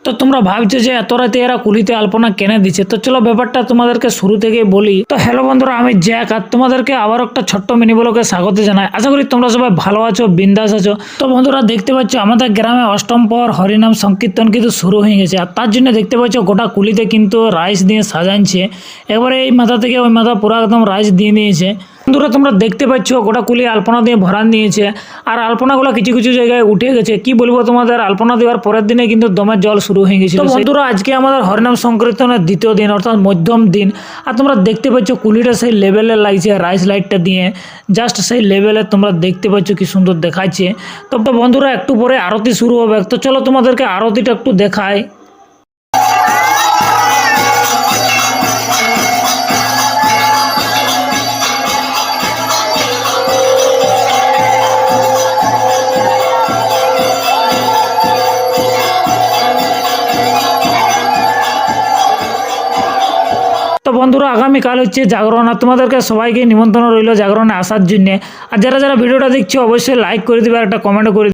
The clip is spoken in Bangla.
তো তোমরা ভাবছো যে এত রাতে এরা কুলিতে আলপনা কেনে দিচ্ছে, তো চলো ব্যাপারটা তোমাদেরকে শুরু থেকে বলি। তো হ্যালো বন্ধুরা, আমি জ্যাক আর তোমাদেরকে আবার একটা ছোট্ট মিনি ব্লগে স্বাগত জানাই। আশা করি তোমরা সবাই ভালো আছো, বিন্দাস আছো। তো বন্ধুরা দেখতে পাচ্ছ আমাদের গ্রামে অষ্টম পর হরিনাম সংকীর্তন কিন্তু শুরু হয়ে গেছে, আর তার জন্য দেখতে পাচ্ছ গোটা কুলিতে কিন্তু রাইস দিয়ে সাজাইছে। এবারে এই মাথা থেকে ওই মাথা পুরো একদম রাইস দিয়ে দিয়েছে। বন্ধুরা তোমরা দেখতে পাচ্ছ গোটা কুলি আলপনা দিয়ে ভরান দিয়েছে, আর আলপনাগুলো কিছু কিছু জায়গায় উঠে গেছে। কি বলবো তোমাদের, আলপনা দেওয়ার পরের দিনে কিন্তু দমের জল শুরু হয়ে গেছিল। তো বন্ধুরা আজকে আমাদের হরিনাম সংকীর্তনের দ্বিতীয় দিন, অর্থাৎ মধ্যম দিন। আর তোমরা দেখতে পাচ্ছ কুলিটা সেই লেভেলে লাগছে রাইস লাইটটা দিয়ে, জাস্ট সেই লেভেলে তোমরা দেখতে পাচ্ছ কি সুন্দর দেখাচ্ছে। তো বন্ধুরা একটু পরে আরতি শুরু হবে, তো চলো তোমাদেরকে আরতিটা একটু দেখাই। তো বন্ধুরা আগামীকাল হচ্ছে জাগরণ, আর তোমাদেরকে সবাইকে নিমন্ত্রণ রইল জাগরণে আসার জন্য। আর যারা যারা ভিডিওটা দেখছো অবশ্যই লাইক করে দিবে আর একটা কমেন্ট করে